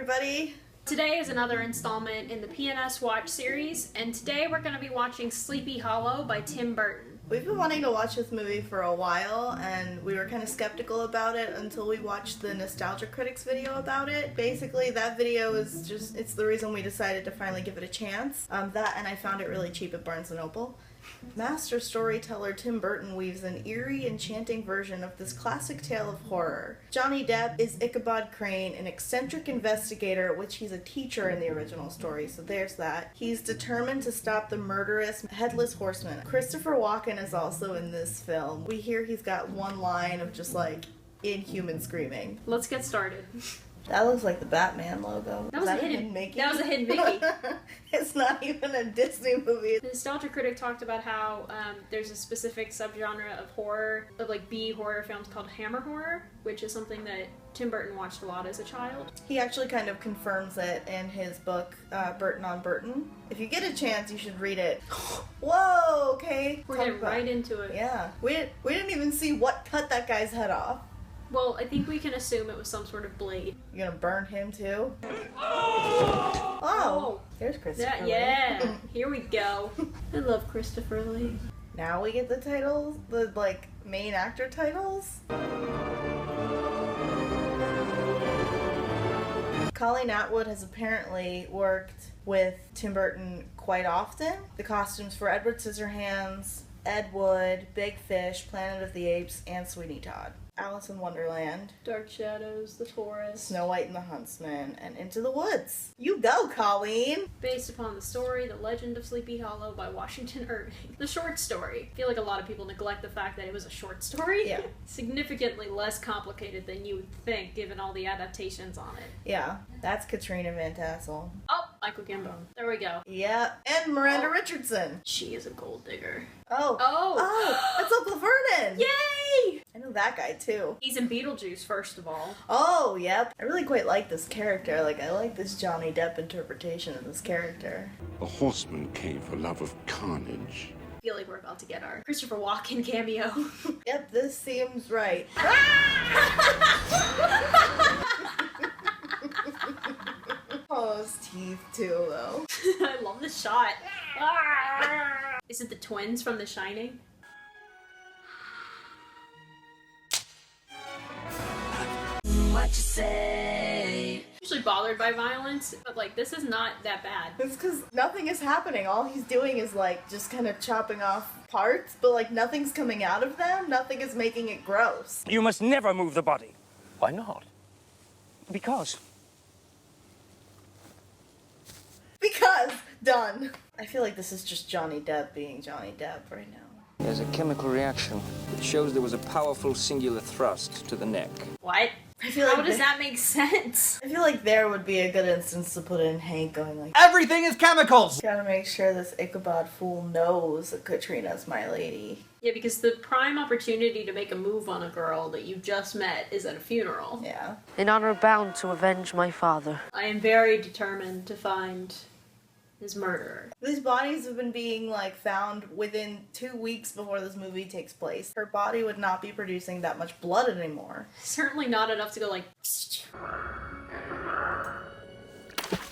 everybody. Today is another installment in the P&S Watch Series, and today we're going to be watching Sleepy Hollow by Tim Burton. We've been wanting to watch this movie for a while, and we were kind of skeptical about it until we watched the Nostalgia Critics video about it. Basically, that video is just, it's the reason we decided to finally give it a chance. That, and I found it really cheap at Barnes & Noble. Master storyteller Tim Burton weaves an eerie, enchanting version of this classic tale of horror. Johnny Depp is Ichabod Crane, an eccentric investigator, which he's a teacher in the original story, so there's that. He's determined to stop the murderous Headless Horseman. Christopher Walken is also in this film. We hear he's got one line of just like inhuman screaming. Let's get started. That looks like the Batman logo. That was a hidden Mickey. That was a hidden Mickey. It's not even a Disney movie. The Nostalgia Critic talked about how there's a specific subgenre of horror, of like B horror films called hammer horror, which is something that Tim Burton watched a lot as a child. He actually kind of confirms it in his book, Burton on Burton. If you get a chance, you should read it. Whoa, okay. We're getting right into it. Yeah. We didn't even see what cut that guy's head off. Well, I think we can assume it was some sort of blade. You gonna burn him too? Oh! There's Christopher Lee. Yeah, here we go. I love Christopher Lee. Now we get the titles, the like main actor titles. Colleen Atwood has apparently worked with Tim Burton quite often. The costumes for Edward Scissorhands, Ed Wood, Big Fish, Planet of the Apes, and Sweeney Todd. Alice in Wonderland, Dark Shadows, The Tourist, Snow White and the Huntsman, and Into the Woods. You go, Colleen! Based upon the story, The Legend of Sleepy Hollow by Washington Irving. The short story. I feel like a lot of people neglect the fact that it was a short story. Yeah. Significantly less complicated than you would think, given all the adaptations on it. Yeah, that's Katrina Van Tassel. Oh, Michael Gambon. There we go. Yeah, and Miranda Richardson. She is a gold digger. Oh, that's Uncle Vernon! Yay! I know that guy too. He's in Beetlejuice, first of all. Oh, yep. I really quite like this character. I like this Johnny Depp interpretation of this character. A horseman came for love of carnage. I feel like we're about to get our Christopher Walken cameo. Yep, this seems right. Oh, his teeth too, though. I love the shot. Is it the twins from The Shining? What you say? I'm usually bothered by violence, but like this is not that bad. It's because nothing is happening. All he's doing is like just kind of chopping off parts, but like nothing's coming out of them. Nothing is making it gross. You must never move the body. Why not? Because done. I feel like this is just Johnny Depp being Johnny Depp right now. there's a chemical reaction that shows there was a powerful singular thrust to the neck. What? I feel like How does that make sense? I feel like there would be a good instance to put in Hank going like, everything is chemicals! gotta make sure this Ichabod fool knows that Katrina's my lady. Yeah, because the prime opportunity to make a move on a girl that you just met is at a funeral. Yeah. In honor bound to avenge my father. I am very determined to find his murderer. These bodies have been being like found within 2 weeks before this movie takes place. Her body would not be producing that much blood anymore. Certainly not enough to go like...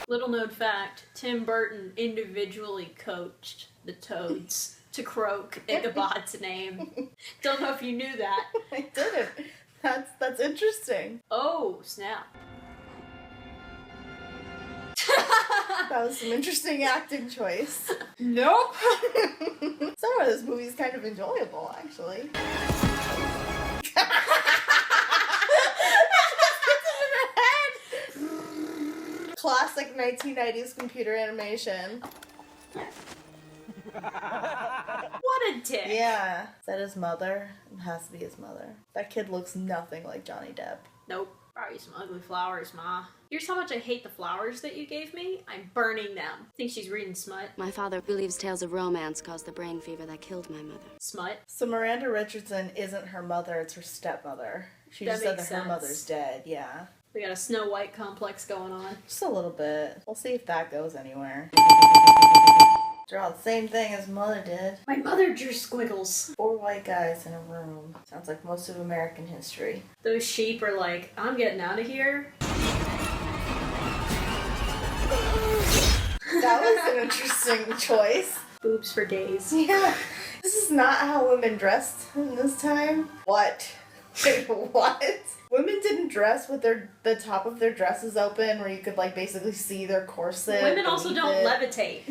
Little known fact, Tim Burton individually coached the Toads to croak Ichabod's name. Don't know if you knew that. I didn't. That's interesting. Oh, snap. That was some interesting acting choice. Nope. Some of this movie's kind of enjoyable, actually. Classic 1990s computer animation. What a dick. Yeah. Is that his mother? It has to be his mother. That kid looks nothing like Johnny Depp. Nope. Probably some ugly flowers, Ma. Here's how much I hate the flowers that you gave me. I'm burning them. Think she's reading smut. My father believes tales of romance caused the brain fever that killed my mother. Smut? So Miranda Richardson isn't her mother, it's her stepmother. She just said that her mother's dead, yeah. We got a Snow White complex going on. Just a little bit. We'll see if that goes anywhere. Draw the same thing as mother did. My mother drew squiggles. 4 white guys in a room. Sounds like most of American history. Those sheep are like, I'm getting out of here. an interesting choice. Boobs for days. Yeah. This is not how women dressed in this time. What? Wait, what? Women didn't dress with the top of their dresses open where you could like basically see their corset. Women also don't levitate.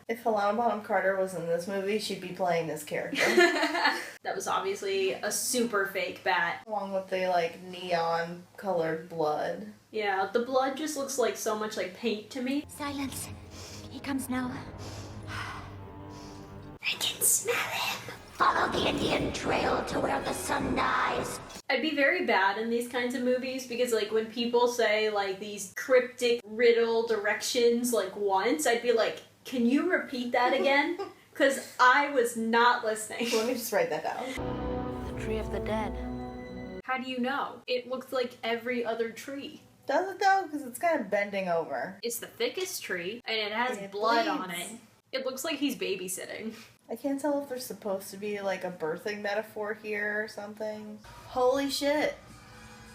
If Helena Bonham Carter was in this movie, she'd be playing this character. That was obviously a super fake bat. Along with the like neon colored blood. Yeah, the blood just looks like so much like paint to me. Silence. He comes now. I can smell him. Follow the Indian trail to where the sun dies. I'd be very bad in these kinds of movies because, like, when people say, like, these cryptic riddle directions, like, once, I'd be like, can you repeat that again? Because I was not listening. Let me just write that down. The tree of the dead. How do you know? It looks like every other tree. Does it though? Because it's kind of bending over. It's the thickest tree, and it has It blood on bleeds. it. It looks like he's babysitting. I can't tell if there's supposed to be like a birthing metaphor here or something. Holy shit.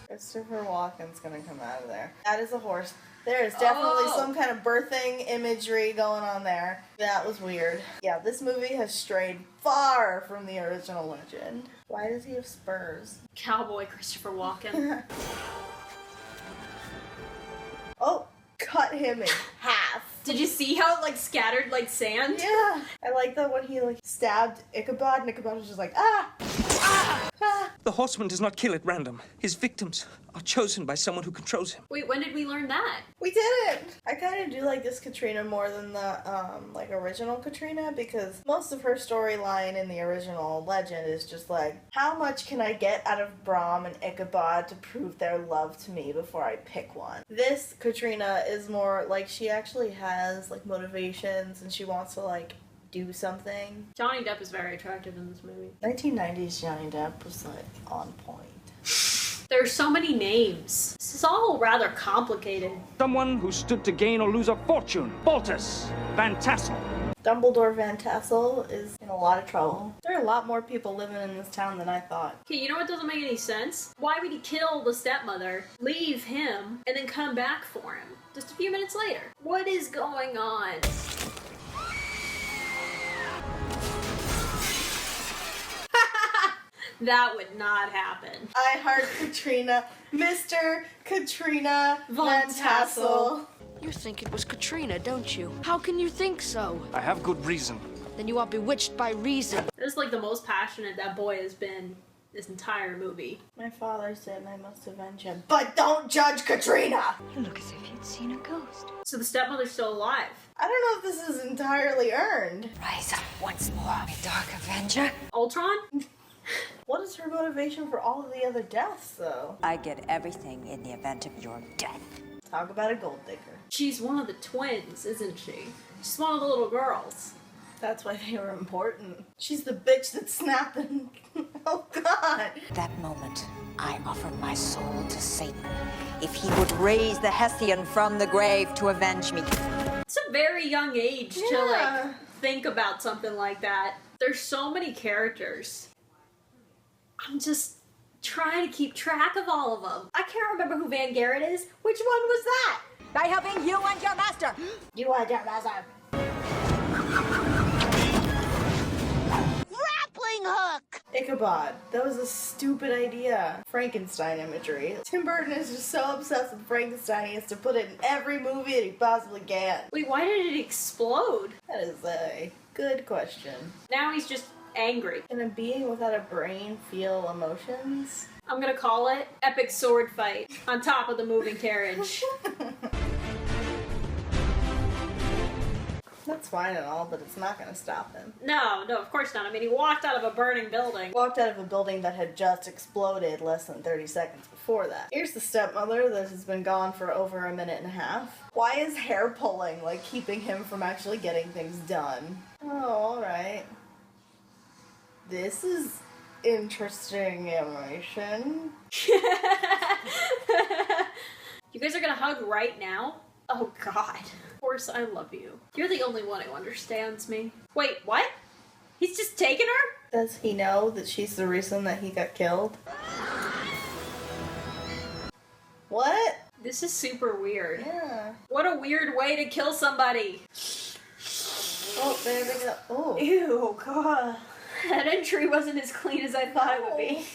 Christopher Walken's gonna come out of there. That is a horse. There is definitely some kind of birthing imagery going on there. That was weird. Yeah, this movie has strayed far from the original legend. Why does he have spurs? Cowboy Christopher Walken. Oh, cut him in half. Did you see how it, like, scattered like sand? Yeah. I like that when he, like, stabbed Ichabod, and Ichabod was just like, ah! Ah! Ah! The horseman does not kill at random. His victims are chosen by someone who controls him. Wait, when did we learn that? We did it! I kind of do like this Katrina more than the, like, original Katrina, because most of her storyline in the original legend is just like, how much can I get out of Brahm and Ichabod to prove their love to me before I pick one? This Katrina is more like she actually has, like, motivations, and she wants to, like, do something. Johnny Depp is very attractive in this movie. 1990s Johnny Depp was, like, on point. There are so many names. This is all rather complicated. Someone who stood to gain or lose a fortune. Baltus Van Tassel. Dumbledore Van Tassel is in a lot of trouble. There are a lot more people living in this town than I thought. Okay, you know what doesn't make any sense? Why would he kill the stepmother, leave him, and then come back for him just a few minutes later? What is going on? That would not happen. I heart Katrina, Mr. Katrina Van Tassel. You think it was Katrina, don't you? How can you think so? I have good reason. Then you are bewitched by reason. This is like the most passionate that boy has been this entire movie. My father said I must avenge him. But don't judge Katrina! You look as if you'd seen a ghost. So the stepmother's still alive. I don't know if this is entirely earned. Rise up once more, my dark avenger. Ultron? What is her motivation for all of the other deaths, though? I get everything in the event of your death. Talk about a gold digger. She's one of the twins, isn't she? She's one of the little girls. That's why they were important. She's the bitch that snapped and... Oh, God! That moment, I offered my soul to Satan if he would raise the Hessian from the grave to avenge me. It's a very young age to, like, think about something like that. There's so many characters. I'm just trying to keep track of all of them. I can't remember who Van Garrett is. Which one was that? By helping you and your master. You are your master. Grappling hook! Ichabod. That was a stupid idea. Frankenstein imagery. Tim Burton is just so obsessed with Frankenstein he has to put it in every movie that he possibly can. Wait, why did it explode? That is a good question. Now he's just angry. Can a being without a brain feel emotions? I'm gonna call it epic sword fight on top of the moving carriage. That's fine and all, but it's not gonna stop him. No, of course not. I mean, he walked out of a burning building. Walked out of a building that had just exploded less than 30 seconds before that. Here's the stepmother that has been gone for over a minute and a half. Why is hair pulling, like, keeping him from actually getting things done? Oh, alright. This is interesting animation. You guys are gonna hug right now? Oh God. Of course I love you. You're the only one who understands me. Wait, what? He's just taking her? Does he know that she's the reason that he got killed? What? This is super weird. Yeah. What a weird way to kill somebody. Oh, there they go. Oh. Ew, God. That entry wasn't as clean as I thought it would be.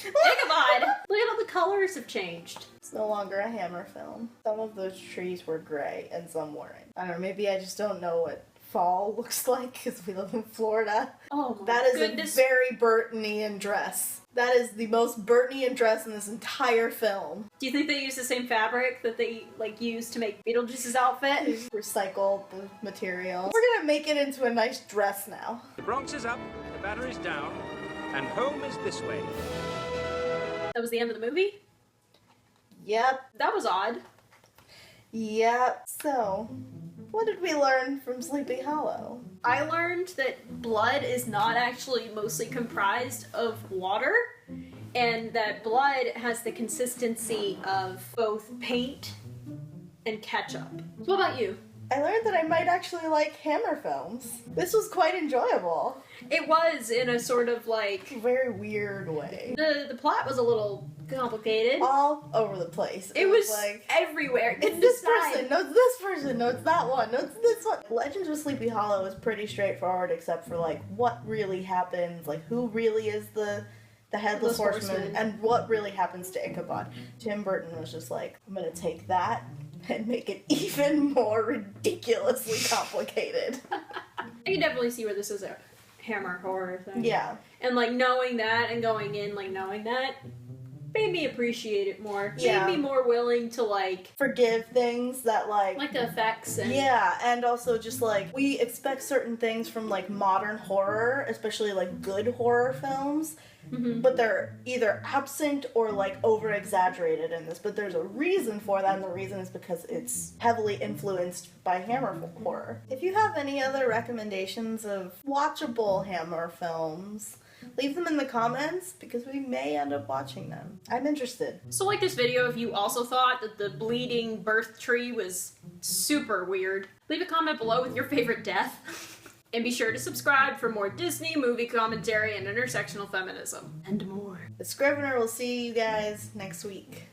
Ichabod! Look at all the colors have changed. It's no longer a Hammer film. Some of those trees were gray and some weren't. I don't know, maybe I just don't know what fall looks like because we live in Florida. Oh my That is goodness. a very Burtonian dress. That is the most Burtonian dress in this entire film. Do you think they use the same fabric that they used to make Beetlejuice's outfit? Recycle the material. We're gonna make it into a nice dress now. The Bronx is up, the battery's down, and home is this way. That was the end of the movie? Yep. That was odd. Yep. So, what did we learn from Sleepy Hollow? I learned that blood is not actually mostly comprised of water, and that blood has the consistency of both paint and ketchup. What about you? I learned that I might actually like Hammer films. This was quite enjoyable. It was in a sort of Very weird way. the plot was a little complicated. All over the place. It was everywhere. It's this person, no, it's this person, no, it's that one, no, it's this one. Legends of Sleepy Hollow is pretty straightforward except for what really happens, who really is the Headless Horseman, and what really happens to Ichabod. Tim Burton was just I'm gonna take that and make it even more ridiculously complicated. I can definitely see where this is a Hammer horror thing. Yeah. And knowing that and going in knowing that made me appreciate it more. Yeah. Made me more willing to forgive things that the effects and yeah, and also just we expect certain things from modern horror, especially good horror films. Mm-hmm. But they're either absent or over exaggerated in this. But there's a reason for that, and the reason is because it's heavily influenced by Hammer horror. If you have any other recommendations of watchable Hammer films, leave them in the comments because we may end up watching them. I'm interested. So this video if you also thought that the bleeding birth tree was super weird. Leave a comment below with your favorite death. And be sure to subscribe for more Disney, movie commentary, and intersectional feminism. And more. The Scrivener will see you guys next week.